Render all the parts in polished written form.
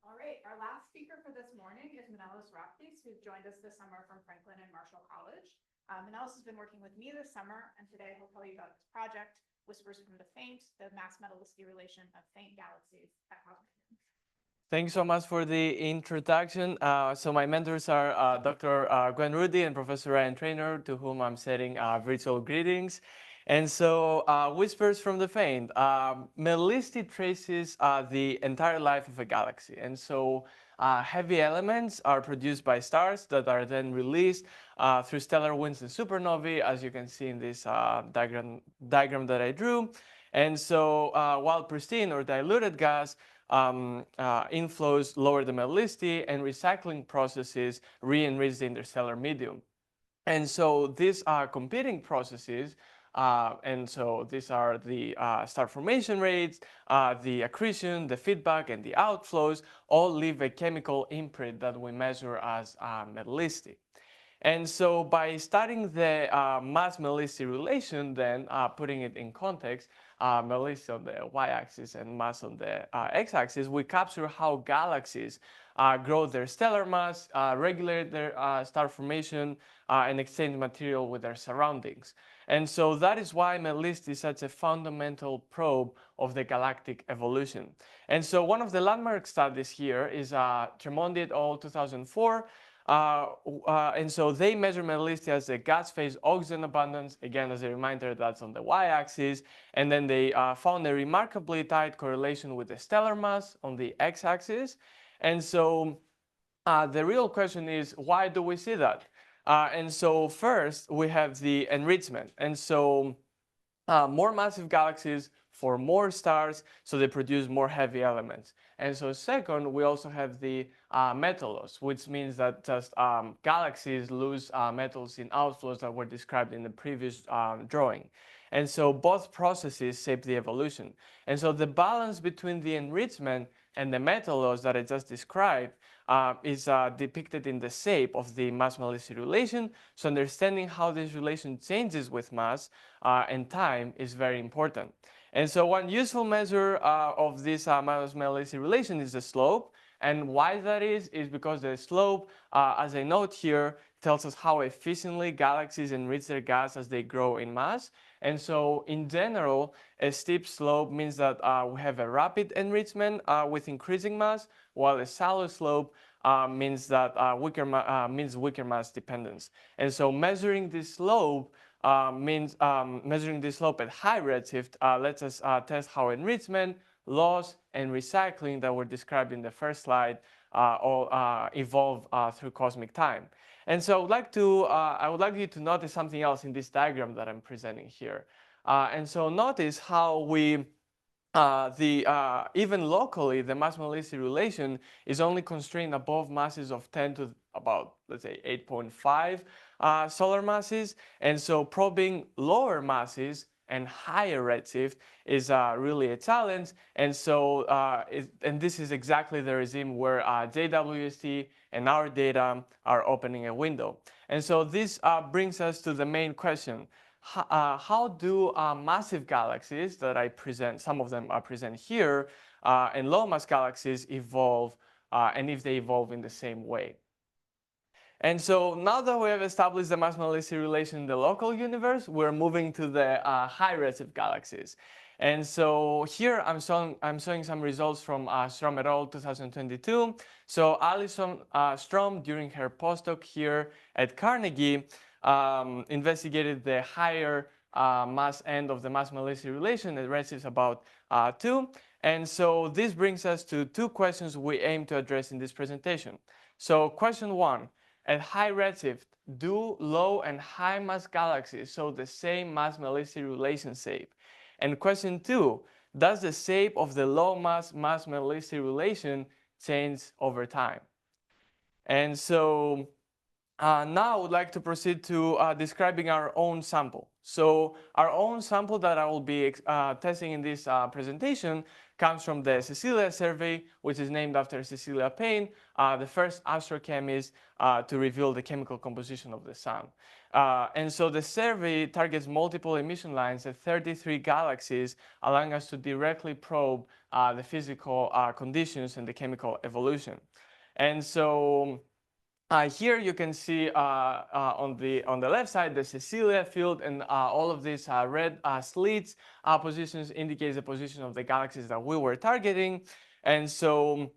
All right, our last speaker for this morning is Menelaos Rapkis, who's joined us this summer from Franklin and Marshall College. Menelaos has been working with me this summer, and today he'll tell you about his project, Whispers from the Faint, the Mass-Metallicity relation of faint galaxies at cosmic noons. Thanks so much for the introduction. So my mentors are Dr. Gwen Rudie and Professor Ryan Traynor, to whom I'm sending virtual greetings. And so Whispers from the Faint. Metallicity traces the entire life of a galaxy. And so heavy elements are produced by stars that are then released through stellar winds and supernovae, as you can see in this diagram that I drew. And so while pristine or diluted gas inflows lower the metallicity, and recycling processes re-enrich the interstellar medium. And so these are competing processes, and so these are the star formation rates, the accretion, the feedback, and the outflows all leave a chemical imprint that we measure as metallicity. And so by studying the mass-metallicity relation, then putting it in context, metallicity on the y-axis and mass on the x-axis, we capture how galaxies grow their stellar mass, regulate their star formation, and exchange material with their surroundings. And so that is why metallicity is such a fundamental probe of the galactic evolution. And so one of the landmark studies here is Tremonti et al. 2004. And so they measure metallicity as the gas phase oxygen abundance. Again, as a reminder, that's on the y-axis. And then they found a remarkably tight correlation with the stellar mass on the x-axis. And so the real question is, why do we see that? And so first, we have the enrichment. And so more massive galaxies for more stars, so they produce more heavy elements. And so second, we also have the Menelaos, which means that just galaxies lose metals in outflows that were described in the previous drawing. And so both processes shape the evolution. And so the balance between the enrichment and the Menelaos that I just described is depicted in the shape of the mass-metallicity relation. So understanding how this relation changes with mass and time is very important. And so one useful measure of this mass-metallicity relation is the slope. And why that is because the slope, as I note here, tells us how efficiently galaxies enrich their gas as they grow in mass. And so in general, a steep slope means that we have a rapid enrichment with increasing mass, while a shallow slope means that weaker mass dependence. And so measuring this slope means measuring this slope at high redshift lets us test how enrichment, loss, and recycling that were described in the first slide all evolve through cosmic time. And so I would like you to notice something else in this diagram that I'm presenting here. And so notice how we even locally, the mass-metallicity relation is only constrained above masses of 10 to about, let's say, 8.5 solar masses. And so probing lower masses and higher redshift is really a challenge. And so, and this is exactly the regime where JWST and our data are opening a window. And so this brings us to the main question. How do massive galaxies that I present, some of them are present here, and low-mass galaxies evolve, and if they evolve in the same way? And so now that we have established the mass-metallicity relation in the local universe, we're moving to the high redshift galaxies. And so here I'm showing some results from Strom et al. 2022. So Alison Strom, during her postdoc here at Carnegie, investigated the higher mass end of the mass-metallicity relation at redshifts about 2. And so this brings us to two questions we aim to address in this presentation. So question 1, at high redshift, do low and high mass galaxies show the same mass-metallicity relation shape? And question 2, does the shape of the low mass mass-metallicity relation change over time? And so now I would like to proceed to describing our own sample. So our own sample that I will be testing in this presentation comes from the Cecilia survey, which is named after Cecilia Payne, the first astrochemist to reveal the chemical composition of the sun. And so the survey targets multiple emission lines at 33 galaxies, allowing us to directly probe the physical conditions and the chemical evolution. And so here you can see on the left side the Cecilia field, and all of these red slits positions indicate the position of the galaxies that we were targeting. And so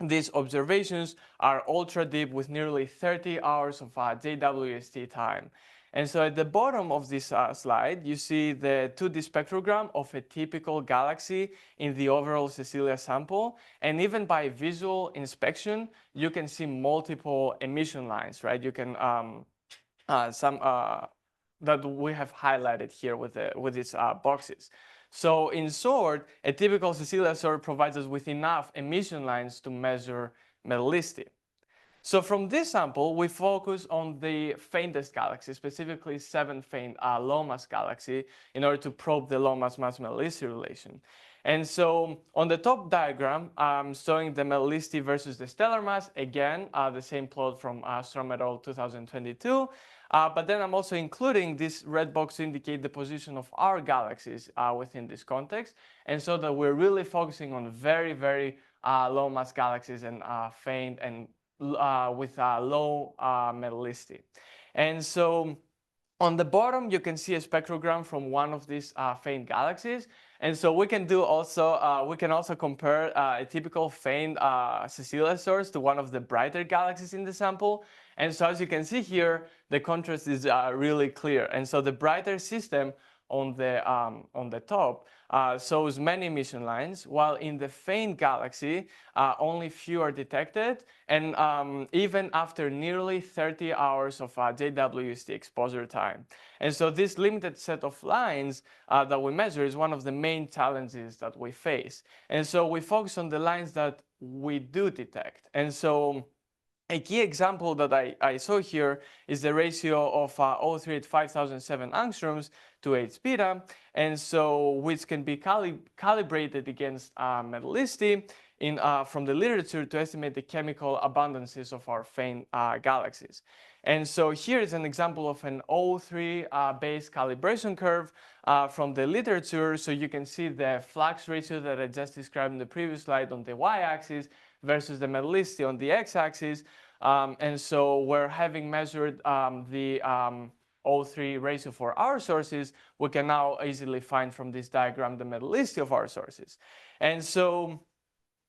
these observations are ultra deep with nearly 30 hours of JWST time. And so at the bottom of this slide, you see the 2D spectrogram of a typical galaxy in the overall Cecilia sample. And even by visual inspection, you can see multiple emission lines, right? You can, that we have highlighted here with these boxes. So in short, a typical Cecilia sort provides us with enough emission lines to measure metallicity. So from this sample, we focus on the faintest galaxy, specifically 7 faint low-mass galaxy, in order to probe the low-mass mass-metallicity relation. And so on the top diagram, I'm showing the metallicity versus the stellar mass. Again, the same plot from Astronomy 2022. But then I'm also including this red box to indicate the position of our galaxies within this context. And so that we're really focusing on very, very low-mass galaxies and faint and with low metallicity. And so on the bottom, you can see a spectrogram from one of these faint galaxies. And so we can do also, we can also compare a typical faint Cecilia source to one of the brighter galaxies in the sample. And so as you can see here, the contrast is really clear. And so the brighter system on the top shows many emission lines, while in the faint galaxy, only few are detected, and even after nearly 30 hours of JWST exposure time. And so this limited set of lines that we measure is one of the main challenges that we face. And so we focus on the lines that we do detect. And so a key example that I saw here is the ratio of O3 at 5007 angstroms to H beta, and so which can be calibrated against metallicity from the literature to estimate the chemical abundances of our faint galaxies. And so here is an example of an O3 based calibration curve from the literature. So you can see the flux ratio that I just described in the previous slide on the y-axis versus the metallicity on the x-axis. And so we're having measured the O3 ratio for our sources, we can now easily find from this diagram the metallicity of our sources. And so,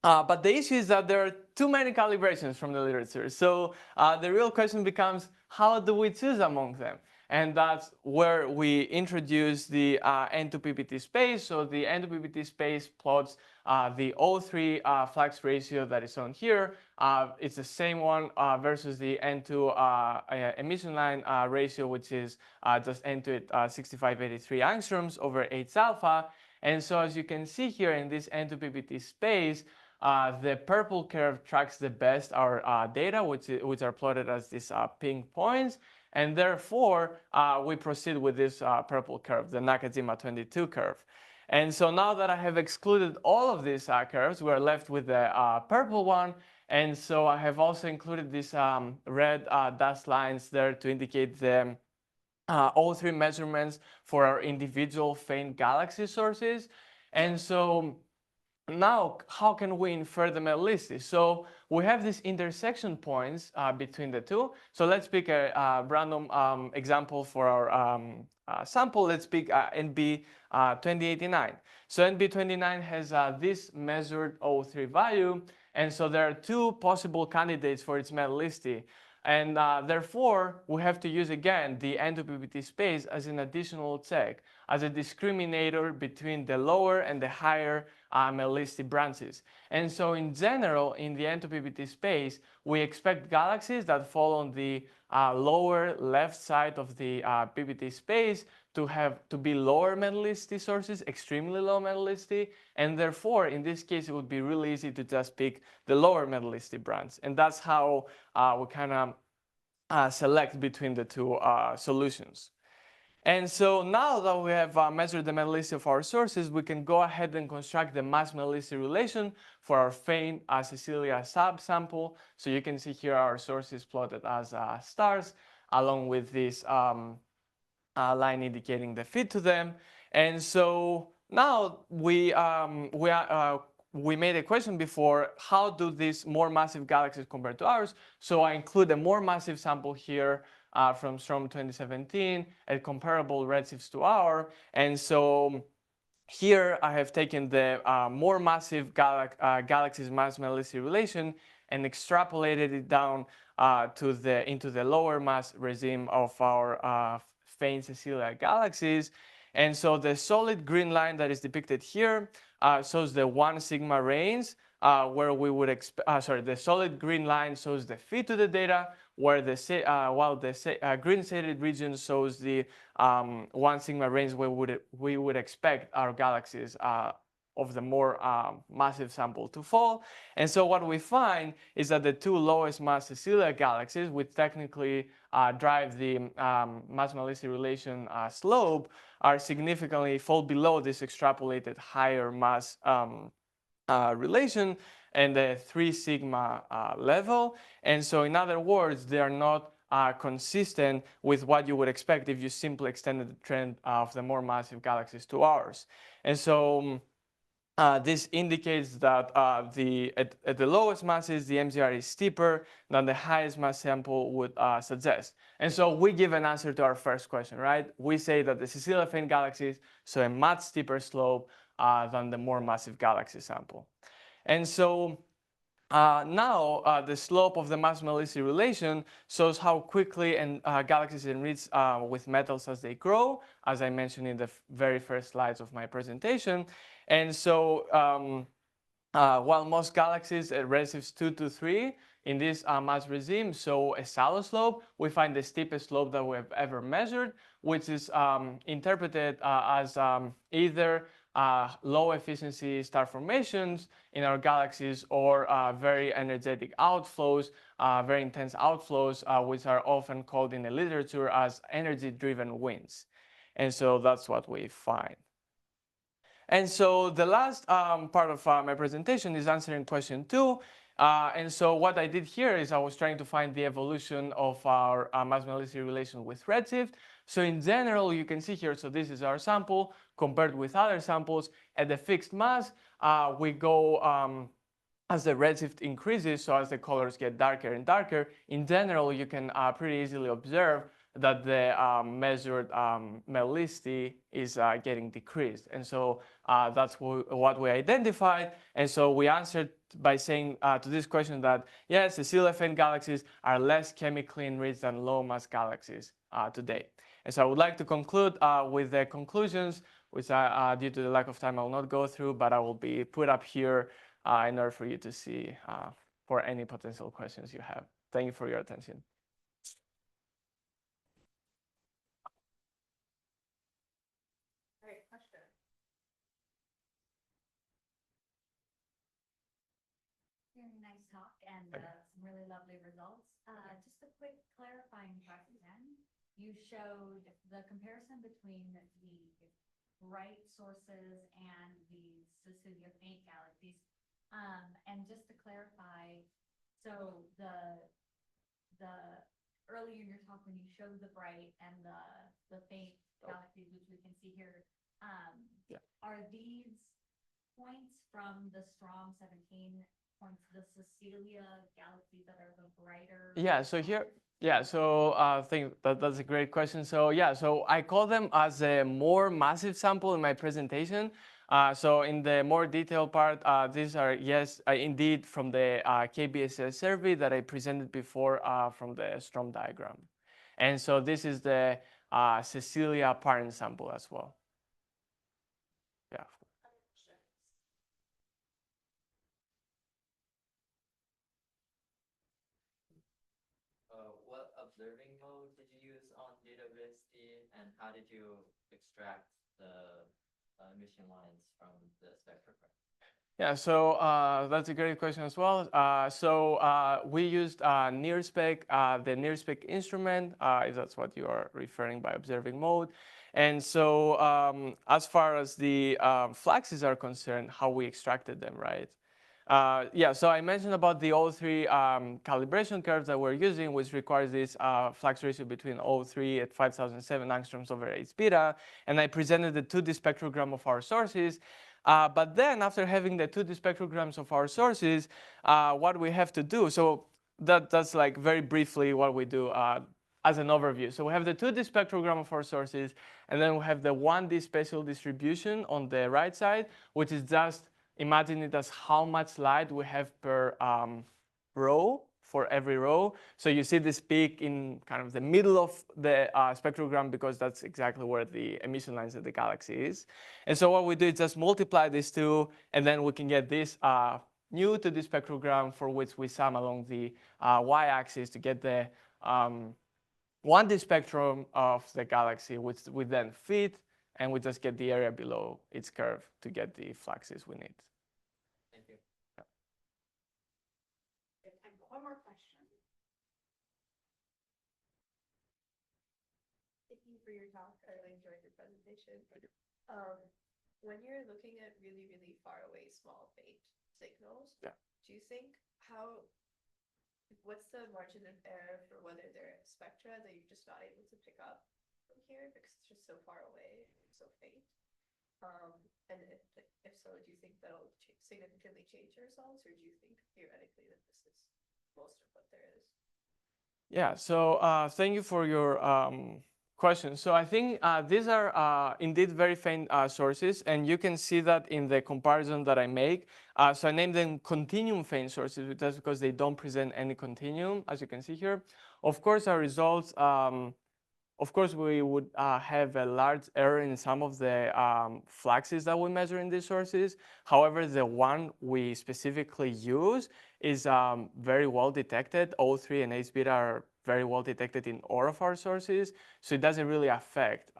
but the issue is that there are too many calibrations from the literature. So the real question becomes, how do we choose among them? And that's where we introduce the N2PPT space. So the N2PPT space plots the O3 flux ratio that is shown here. It's the same one versus the N2 emission line ratio, which is just N2 at 6583 angstroms over H alpha. And so as you can see here in this N2PPT space, the purple curve tracks the best our data, which are plotted as these pink points. And therefore, we proceed with this purple curve, the Nakajima 22 curve. And so now that I have excluded all of these curves, we're left with the purple one. And so I have also included these red dashed lines there to indicate the O3 measurements for our individual faint galaxy sources. And so now, how can we infer the metallicity? So we have these intersection points between the two. So let's pick a random example for our sample. Let's pick NB 2089. So NB 29 has this measured O3 value. And so there are two possible candidates for its metallicity. And therefore, we have to use again the N2PPT space as an additional check, as a discriminator between the lower and the higher metallicity branches. And so in general, in the N2PPT space, we expect galaxies that fall on the lower left side of the PPT space to be lower metallicity sources, extremely low metallicity, and therefore in this case it would be really easy to just pick the lower metallicity branch. And that's how we kind of select between the two solutions. And so now that we have measured the metallicity of our sources, we can go ahead and construct the mass-metallicity relation for our faint Cecilia subsample. So you can see here our sources plotted as stars, along with this line indicating the fit to them. And so now we made a question before, how do these more massive galaxies compare to ours? So I include a more massive sample here from Strom 2017 at comparable redshifts to our. And so here I have taken the more massive galaxies mass-metallicity relation and extrapolated it down into the lower mass regime of our faint Cecilia galaxies. And so the solid green line that is depicted here shows the 1 sigma range, where we would expect, the solid green line shows the fit to the data, where while the green shaded region shows the 1 sigma range where we would expect our galaxies of the more massive sample to fall. And so what we find is that the two lowest mass Cecilia galaxies, which technically drive the mass-metallicity relation slope, are significantly fall below this extrapolated higher mass relation and the 3 sigma level. And so in other words, they are not consistent with what you would expect if you simply extended the trend of the more massive galaxies to ours. And so this indicates that at the lowest masses, the MZR is steeper than the highest mass sample would suggest. And so we give an answer to our first question, right? We say that the Cecilia faint galaxies show a much steeper slope than the more massive galaxy sample. And so now the slope of the mass-metallicity relation shows how quickly galaxies enrich with metals as they grow, as I mentioned in the very first slides of my presentation. And so while most galaxies at redshifts 2 to 3 in this mass regime show a shallow slope, we find the steepest slope that we have ever measured, which is interpreted as either low efficiency star formations in our galaxies or very energetic outflows, very intense outflows, which are often called in the literature as energy-driven winds. And so that's what we find. And so the last part of my presentation is answering question 2. And so what I did here is I was trying to find the evolution of our mass-metallicity relation with redshift. So in general, you can see here, so this is our sample compared with other samples. At the fixed mass, we go as the redshift increases, so as the colors get darker and darker. In general, you can pretty easily observe that the measured metallicity is getting decreased. And so that's what we identified. And so we answered by saying to this question that, yes, the Cecilia faint galaxies are less chemically enriched than low-mass galaxies today. And so I would like to conclude with the conclusions, which due to the lack of time I will not go through, but I will be put up here in order for you to see for any potential questions you have. Thank you for your attention. Great question. Very nice talk and some really lovely results. Just a quick clarifying question. You showed the comparison between the bright sources and the Cecilia faint galaxies. And just to clarify, so the earlier in your talk when you showed the bright and the faint galaxies, which we can see here, are these points from the Strom 17 points the Cecilia galaxies that are the brighter? Yeah, so here, I think that's a great question. So so I call them as a more massive sample in my presentation. So in the more detailed part, these are, yes, indeed from the KBSS survey that I presented before from the Strom diagram. And so this is the Cecilia parent sample as well. Yeah. What observing mode did you use on dataVisty, and how did you extract the emission lines from the spectrogram? Yeah, so that's a great question as well. We used the near spec instrument, if that's what you are referring by observing mode. And so as far as the fluxes are concerned, how we extracted them, right? Yeah, so I mentioned about the O3 calibration curves that we're using, which requires this flux ratio between O3 at 5007 angstroms over H beta. And I presented the 2D spectrogram of our sources. But then after having the 2D spectrograms of our sources, what we have to do, so that's like very briefly what we do as an overview. So we have the 2D spectrogram of our sources, and then we have the 1D spatial distribution on the right side, which is just, imagine it as how much light we have per row for every row. So you see this peak in kind of the middle of the spectrogram because that's exactly where the emission lines of the galaxy is. And so what we do is just multiply these two, and then we can get this new to the spectrogram for which we sum along the y-axis to get the 1D spectrum of the galaxy, which we then fit, and we just get the area below its curve to get the fluxes we need. Thank you. We have time for one more question. Thank you for your talk. I really enjoyed your presentation. Thank you. When you're looking at really, really far away small faint signals, Yeah. do you think what's the margin of error for whether they're spectra that you're just not able to pick up from here because it's just so far away, so faint? And if so, do you think that'll significantly change your results, or do you think theoretically that this is most of what there is? Yeah, so thank you for your question. So I think these are indeed very faint sources, and you can see that in the comparison that I make. So I named them continuum faint sources, that's because they don't present any continuum, as you can see here. Of course, our results, of course, we would have a large error in some of the fluxes that we measure in these sources. However, the one we specifically use is very well detected. O3 and H beta are very well detected in all of our sources, so it doesn't really affect,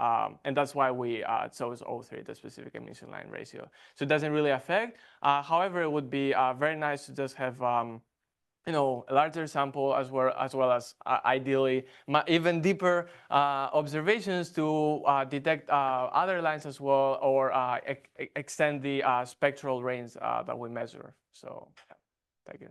and that's why we chose O3, the specific emission line ratio. So it doesn't really affect. However, it would be very nice to just have a larger sample as well as ideally even deeper observations to detect other lines as well, or extend the spectral range that we measure. So, thank you.